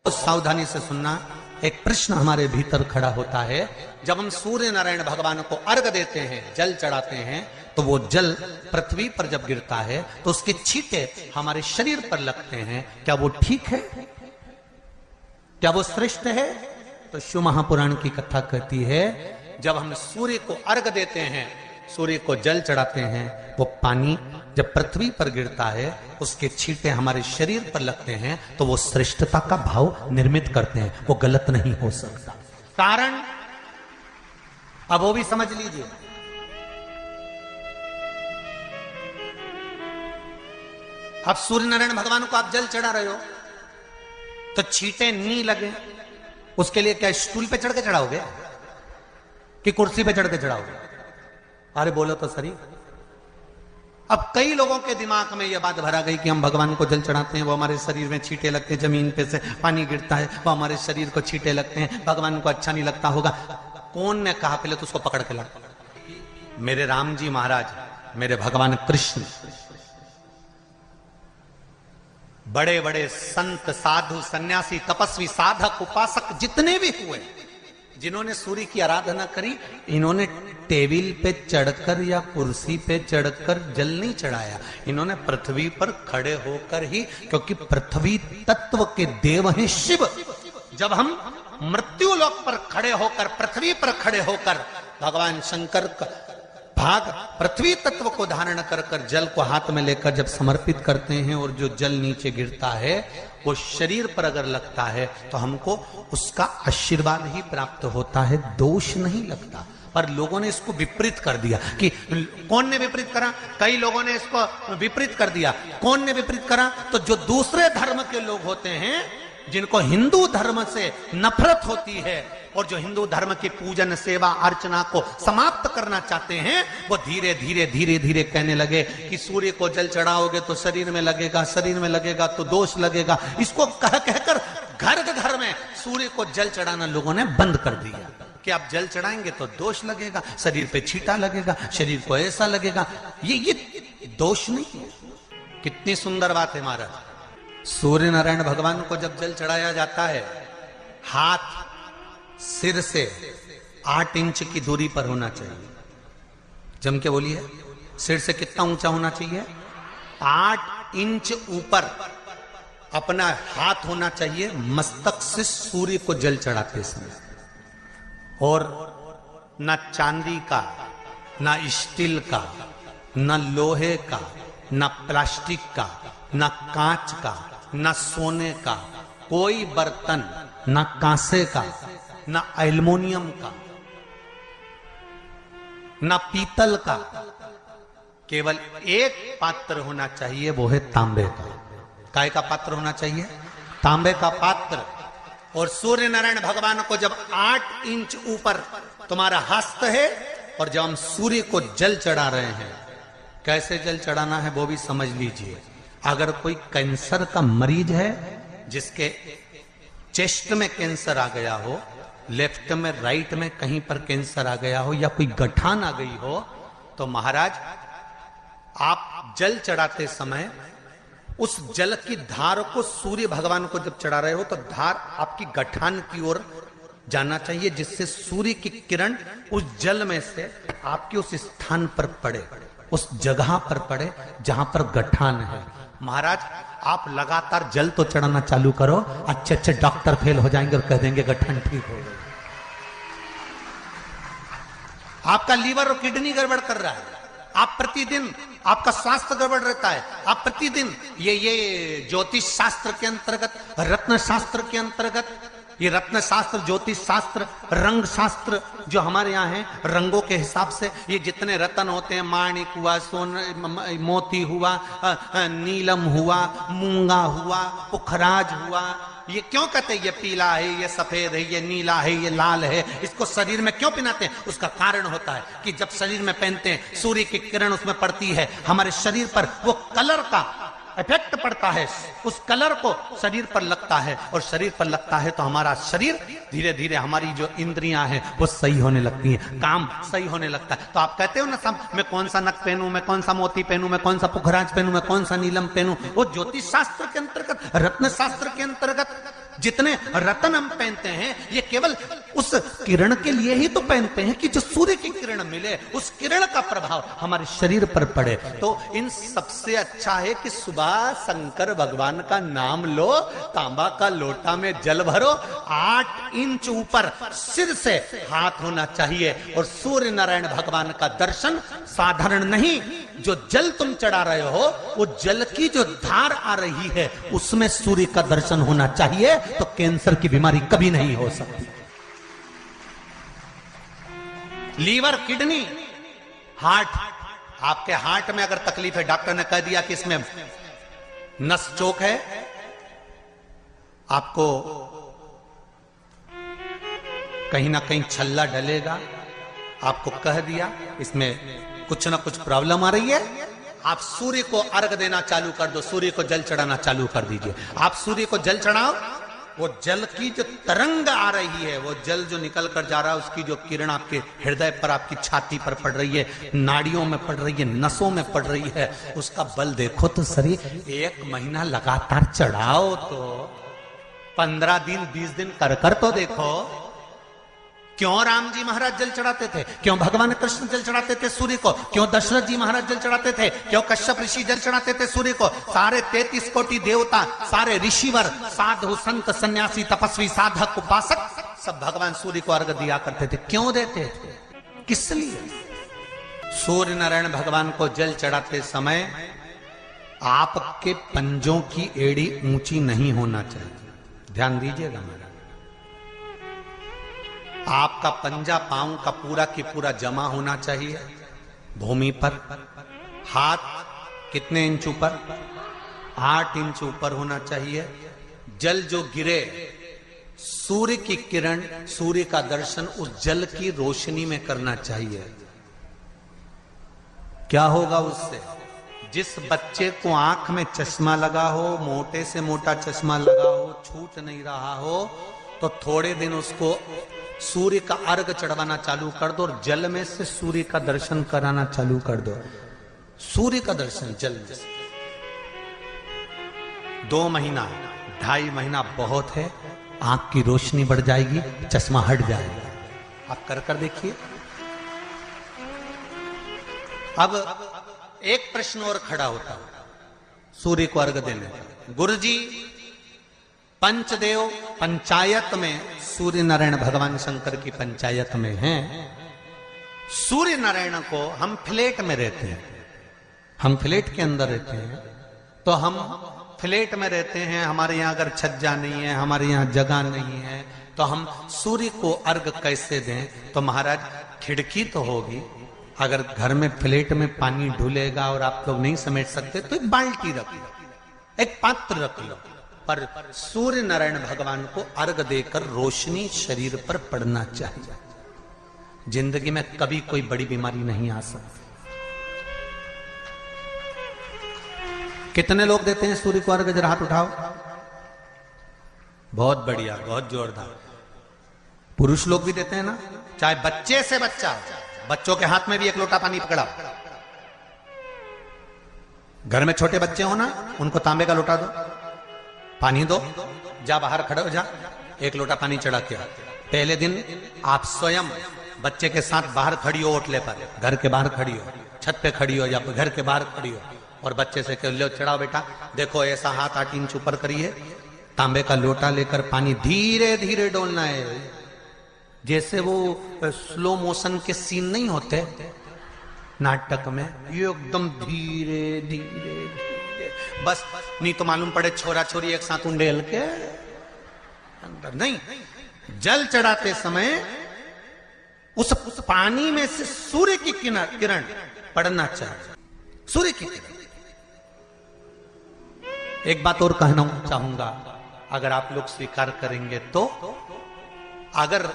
सावधानी से सुनना। एक प्रश्न हमारे भीतर खड़ा होता है, जब हम सूर्य नारायण भगवान को अर्घ देते हैं, जल चढ़ाते हैं, तो वो जल पृथ्वी पर जब गिरता है तो उसके छींटे हमारे शरीर पर लगते हैं। क्या वो ठीक है? क्या वो श्रेष्ठ है? तो शिव महापुराण की कथा कहती है, जब हम सूर्य को अर्घ देते हैं, सूर्य को जल चढ़ाते हैं, वो पानी जब पृथ्वी पर गिरता है, उसके छींटे हमारे शरीर पर लगते हैं, तो वो श्रेष्ठता का भाव निर्मित करते हैं। वो गलत नहीं हो सकता। कारण अब वो भी समझ लीजिए। अब सूर्य नारायण भगवान को आप जल चढ़ा रहे हो तो छींटे नहीं लगे, उसके लिए क्या स्टूल पे चढ़ के चढ़ाओगे कि कुर्सी पे चढ़ के चढ़ाओगे? अरे बोलो तो सही। अब कई लोगों के दिमाग में यह बात भरा गई कि हम भगवान को जल चढ़ाते हैं, वो हमारे शरीर में छींटे लगते हैं, जमीन पे से पानी गिरता है, वो हमारे शरीर को छींटे लगते हैं, भगवान को अच्छा नहीं लगता होगा। कौन ने कहा? पहले तो उसको पकड़ के ला। मेरे राम जी महाराज, मेरे भगवान कृष्ण, बड़े बड़े संत, साधु, सन्यासी, तपस्वी, साधक, उपासक जितने भी हुए, जिन्होंने सूर्य की आराधना करी, इन्होंने टेबल पे चढ़कर या कुर्सी पे चढ़कर जल नहीं चढ़ाया। इन्होंने पृथ्वी पर खड़े होकर ही, क्योंकि पृथ्वी तत्व के देव हैं शिव। जब हम मृत्यु लोक पर खड़े होकर, पृथ्वी पर खड़े होकर भगवान शंकर का भाग पृथ्वी तत्व को धारण कर कर जल को हाथ में लेकर जब समर्पित करते हैं, और जो जल नीचे गिरता है वो शरीर पर अगर लगता है तो हमको उसका आशीर्वाद ही प्राप्त होता है, दोष नहीं लगता। पर लोगों ने इसको विपरीत कर दिया। कि कौन ने विपरीत करा? कई लोगों ने इसको विपरीत कर दिया। कौन ने विपरीत करा? तो जो दूसरे धर्म के लोग होते हैं, जिनको हिंदू धर्म से नफरत होती है और जो हिंदू धर्म की पूजन, सेवा, अर्चना को समाप्त करना चाहते हैं, वो धीरे धीरे धीरे धीरे कहने लगे कि सूर्य को जल चढ़ाओगे तो शरीर में लगेगा, शरीर में लगेगा तो दोष लगेगा। इसको कह कहकर घर घर में सूर्य को जल चढ़ाना लोगों ने बंद कर दिया कि आप जल चढ़ाएंगे तो दोष लगेगा, शरीर पे छींटा लगेगा, शरीर को ऐसा लगेगा। ये दोष नहीं है। कितनी सुंदर बात है महाराज। सूर्य नारायण भगवान को जब जल चढ़ाया जाता है, हाथ सिर से 8 इंच की दूरी पर होना चाहिए। जम के बोलिए, सिर से कितना ऊंचा होना चाहिए? 8 इंच ऊपर अपना हाथ होना चाहिए मस्तक से सूर्य को जल चढ़ाते समय। और ना चांदी का, ना स्टील का, ना लोहे का, ना प्लास्टिक का, ना कांच का, ना सोने का कोई बर्तन, ना कांसे का, ना एल्युमिनियम का, ना पीतल का, केवल एक पात्र होना चाहिए, वो है तांबे का। काय का पात्र होना चाहिए? तांबे का पात्र। और सूर्य नारायण भगवान को जब 8 इंच ऊपर तुम्हारा हस्त है, और जब हम सूर्य को जल चढ़ा रहे हैं, कैसे जल चढ़ाना है वो भी समझ लीजिए। अगर कोई कैंसर का मरीज है, जिसके चेस्ट में कैंसर आ गया हो, लेफ्ट में, राइट में कहीं पर कैंसर आ गया हो, या कोई गठान आ गई हो, तो महाराज आप जल चढ़ाते समय उस जल की धार को सूर्य भगवान को जब चढ़ा रहे हो तो धार आपकी गठान की ओर जाना चाहिए, जिससे सूर्य की किरण उस जल में से आपके उस स्थान पर पड़े, उस जगह पर पड़े जहां पर गठान है। महाराज आप लगातार जल तो चढ़ाना चालू करो, अच्छे अच्छे डॉक्टर फेल हो जाएंगे और कह देंगे गठन ठीक हो गई। आपका लीवर और किडनी गड़बड़ कर रहा है, आप प्रतिदिन, आपका स्वास्थ्य गड़बड़ रहता है, आप प्रतिदिन ये ज्योतिष शास्त्र के अंतर्गत, रत्न शास्त्र के अंतर्गत, ये रत्न शास्त्र, ज्योतिष शास्त्र, रंग शास्त्र जो हमारे यहाँ है, रंगों के हिसाब से ये जितने रत्न होते हैं, माणिक हुआ, सोन, मोती हुआ, नीलम हुआ, मूंगा हुआ, पुखराज हुआ, ये क्यों कहते हैं ये पीला है, ये सफेद है, ये नीला है, ये लाल है, इसको शरीर में क्यों पहनाते हैं? उसका कारण होता है कि जब शरीर में पहनते हैं, सूर्य की किरण उसमें पड़ती है, हमारे शरीर पर वो कलर का इफेक्ट पड़ता है, उस कलर को शरीर पर लगता है, और शरीर पर लगता है तो हमारा शरीर धीरे धीरे, हमारी जो इंद्रियां हैं वो सही होने लगती हैं, काम सही होने लगता है। तो आप कहते हो ना, सब मैं कौन सा नक पहनूं, मैं कौन सा मोती पहनूं, मैं कौन सा पुखराज पहनूं, मैं कौन सा नीलम पहनूं, वो ज्योतिष शास्त्र के अंतर्गत, रत्न शास्त्र के अंतर्गत जितने रत्न हम पहनते हैं ये केवल उस किरण के लिए ही तो पहनते हैं कि जो सूर्य की किरण मिले, उस किरण का प्रभाव हमारे शरीर पर पड़े। तो इन सबसे अच्छा है कि सुबह शंकर भगवान का नाम लो, तांबा का लोटा में जल भरो, 8 इंच ऊपर सिर से हाथ होना चाहिए, और सूर्य नारायण भगवान का दर्शन साधारण नहीं, जो जल तुम चढ़ा रहे हो वो जल की जो धार आ रही है उसमें सूर्य का दर्शन होना चाहिए, तो कैंसर की बीमारी कभी नहीं हो सकती। लीवर, किडनी, हार्ट, आपके हार्ट में अगर तकलीफ है, डॉक्टर ने कह दिया कि इसमें नस चोक है, आपको कहीं ना कहीं छल्ला डलेगा, आपको कह दिया इसमें कुछ ना कुछ प्रॉब्लम आ रही है, आप सूर्य को अर्घ देना चालू कर दो, सूर्य को जल चढ़ाना चालू कर दीजिए। आप सूर्य को जल चढ़ाओ, वो जल की जो तरंग आ रही है, वो जल जो निकल कर जा रहा है, उसकी जो किरण आपके हृदय पर, आपकी छाती पर पड़ रही है, नाड़ियों में पड़ रही है, नसों में पड़ रही है, उसका बल देखो तो सही। 1 महीना लगातार चढ़ाओ, तो 15 दिन 20 दिन कर तो देखो। क्यों राम जी महाराज जल चढ़ाते थे, क्यों भगवान कृष्ण जल चढ़ाते थे सूर्य को, क्यों दशरथ जी महाराज जल चढ़ाते थे, क्यों कश्यप ऋषि जल चढ़ाते थे सूर्य को, सारे 33 कोटि देवता, सारे ऋषिवर, साधु संत सन्यासी तपस्वी साधक उपासक सब भगवान सूर्य को अर्घ दिया करते थे। क्यों देते थे, किस लिए? सूर्य नारायण भगवान को जल चढ़ाते समय आपके पंजों की एड़ी ऊंची नहीं होना चाहिए, ध्यान दीजिएगा मेरा। आपका पंजा पांव का पूरा की पूरा जमा होना चाहिए भूमि पर। हाथ कितने इंच ऊपर? 8 इंच ऊपर होना चाहिए। जल जो गिरे, सूर्य की किरण, सूर्य का दर्शन उस जल की रोशनी में करना चाहिए। क्या होगा उससे? जिस बच्चे को आंख में चश्मा लगा हो, मोटे से मोटा चश्मा लगा हो, छूट नहीं रहा हो, तो थोड़े दिन उसको सूर्य का अर्घ चढ़वाना चालू कर दो और जल में से सूर्य का दर्शन कराना चालू कर दो। सूर्य का दर्शन जल में से 2 महीना 2.5 महीना बहुत है, आंख की रोशनी बढ़ जाएगी, चश्मा हट जाएगा। आप कर देखिए। अब एक प्रश्न और खड़ा होता है सूर्य को अर्घ देने का। गुरुजी, पंचदेव पंचायत में सूर्य नारायण भगवान शंकर की पंचायत में हैं। सूर्य नारायण को हम फ्लैट में रहते हैं, हम फ्लैट के अंदर रहते हैं, तो हम फ्लैट में रहते हैं, हमारे यहाँ अगर छज्जा नहीं है, हमारे यहाँ जगह नहीं है, तो हम सूर्य को अर्घ कैसे दें? तो महाराज खिड़की तो होगी, अगर घर में फ्लैट में पानी ढुलेगा और आप लोग नहीं समेट सकते तो एक बाल्टी रख लो, एक पात्र रख लो, पर सूर्य नारायण भगवान को अर्घ देकर रोशनी शरीर पर पड़ना चाहिए। जिंदगी में कभी कोई बड़ी बीमारी नहीं आ सकती। कितने लोग देते हैं सूर्य को अर्घ? जरा हाथ उठाओ। बहुत बढ़िया, बहुत जोरदार। पुरुष लोग भी देते हैं ना, चाहे बच्चे से बच्चा, बच्चों के हाथ में भी 1 लोटा पानी पकड़ा। घर में छोटे बच्चे हो ना, उनको तांबे का लोटा दो, पानी दो, जा बाहर खड़े हो जा, 1 लोटा पानी चढ़ा के। पहले दिन आप स्वयं बच्चे के साथ बाहर खड़ी हो, ओटले पर, घर के बाहर खड़ी हो, छत पे खड़ी हो या घर के बाहर खड़ी हो, और बच्चे से कह लो चढ़ाओ बेटा, देखो ऐसा हाथ 8 इंच ऊपर करिए, तांबे का लोटा लेकर पानी धीरे धीरे डोलना है, जैसे वो स्लो मोशन के सीन नहीं होते नाटक में, ये एकदम धीरे धीरे धीरे, बस नहीं तो मालूम पड़े छोरा छोरी एक साथ उंडेल के अंदर। नहीं, जल चढ़ाते समय उस पानी में से सूर्य की किरण पड़ना चाहिए, सूर्य की किरण। एक बात और कहना चाहूंगा, अगर आप लोग स्वीकार करेंगे तो, अगर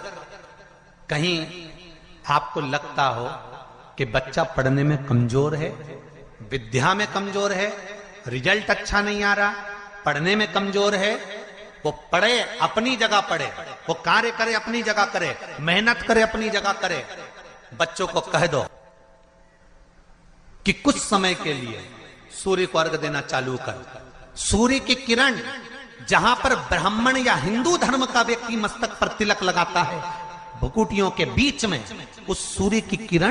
कहीं आपको लगता हो कि बच्चा पढ़ने में कमजोर है, विद्या में कमजोर है, रिजल्ट अच्छा नहीं आ रहा, पढ़ने में कमजोर है, वो पढ़े अपनी जगह पढ़े, वो कार्य करे अपनी जगह करे, मेहनत करे अपनी जगह करे। बच्चों को कह दो कि कुछ समय के लिए सूर्य को अर्घ देना चालू कर। सूर्य की किरण जहां पर ब्राह्मण या हिंदू धर्म का व्यक्ति मस्तक पर तिलक लगाता है, भुकुटियों के बीच में उस सूर्य की किरण